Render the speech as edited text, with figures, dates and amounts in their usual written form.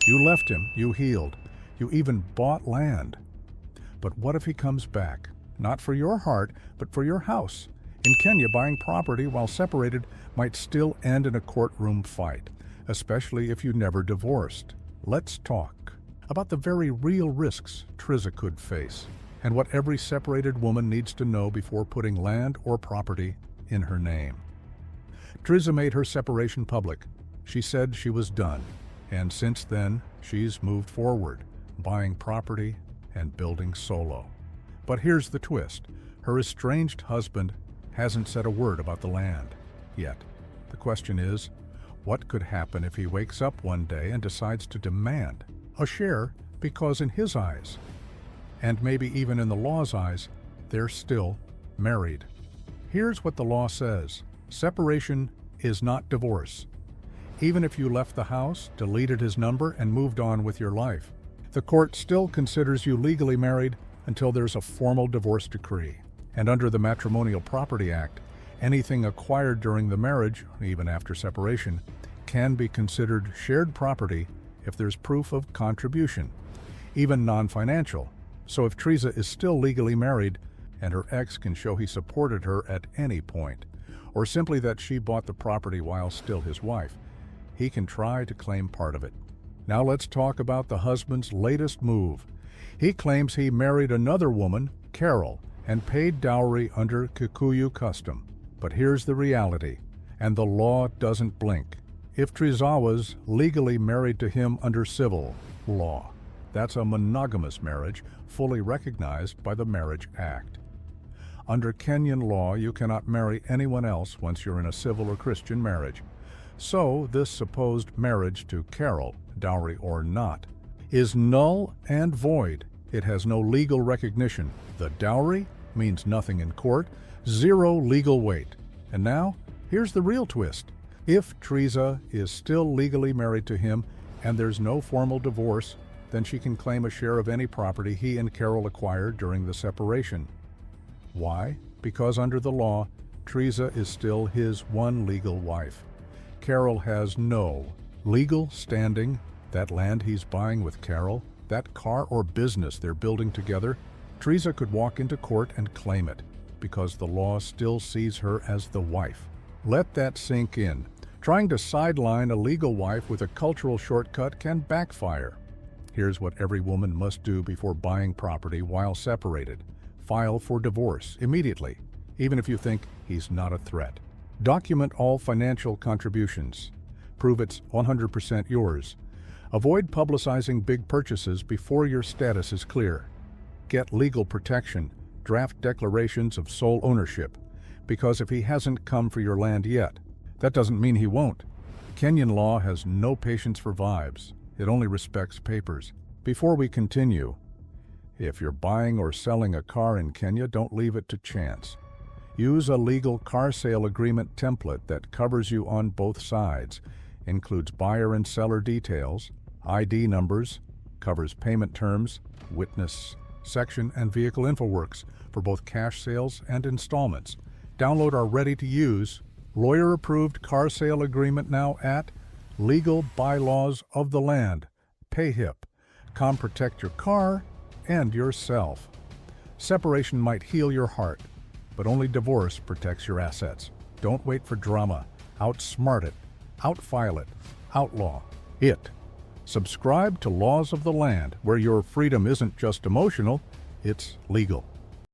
You left him, you healed, you even bought land. But what if he comes back? Not for your heart, but for your house. In Kenya, buying property while separated might still end in a courtroom fight, especially if you never divorced. Let's talk about the very real risks Triza could face, and what every separated woman needs to know before putting land or property in her name. Triza made her separation public. She said she was done, and since then, she's moved forward, buying property and building solo. But here's the twist. Her estranged husband hasn't said a word about the land yet. The question is, what could happen if he wakes up one day and decides to demand a share because in his eyes, and maybe even in the law's eyes, they're still married? Here's what the law says. Separation is not divorce. Even if you left the house, deleted his number, and moved on with your life, the court still considers you legally married until there's a formal divorce decree. And under the Matrimonial Property Act, anything acquired during the marriage, even after separation, can be considered shared property if there's proof of contribution, even non-financial. So if Triza is still legally married and her ex can show he supported her at any point, or simply that she bought the property while still his wife, he can try to claim part of it. Now let's talk about the husband's latest move. He claims he married another woman, Carol, and paid dowry under Kikuyu custom. But here's the reality, and the law doesn't blink. If Triza was legally married to him under civil law, that's a monogamous marriage fully recognized by the Marriage Act. Under Kenyan law, you cannot marry anyone else once you're in a civil or Christian marriage. So this supposed marriage to Carol, dowry or not, is null and void. It has no legal recognition. The dowry means nothing in court, zero legal weight. And now, here's the real twist. If Triza is still legally married to him and there's no formal divorce, then she can claim a share of any property he and Carol acquired during the separation. Why? Because under the law, Triza is still his one legal wife. Carol has no legal standing. That land he's buying with Carol, that car or business they're building together, Triza could walk into court and claim it, because the law still sees her as the wife. Let that sink in. Trying to sideline a legal wife with a cultural shortcut can backfire. Here's what every woman must do before buying property while separated. File for divorce immediately, even if you think he's not a threat. Document all financial contributions. Prove it's 100% yours. Avoid publicizing big purchases before your status is clear. Get legal protection. Draft declarations of sole ownership, because if he hasn't come for your land yet, that doesn't mean he won't. Kenyan law has no patience for vibes. It only respects papers. Before we continue, if you're buying or selling a car in Kenya, don't leave it to chance. Use a legal car sale agreement template that covers you on both sides, includes buyer and seller details, ID numbers, covers payment terms, witness section, and vehicle infoworks for both cash sales and installments. Download our ready-to-use, lawyer-approved car sale agreement now at Legal Bylaws of the Land, PayHip. Come protect your car and yourself. Separation might heal your heart, but only divorce protects your assets. Don't wait for drama. Outsmart it. Outfile it. Outlaw it. Subscribe to Laws of the Land, where your freedom isn't just emotional, it's legal.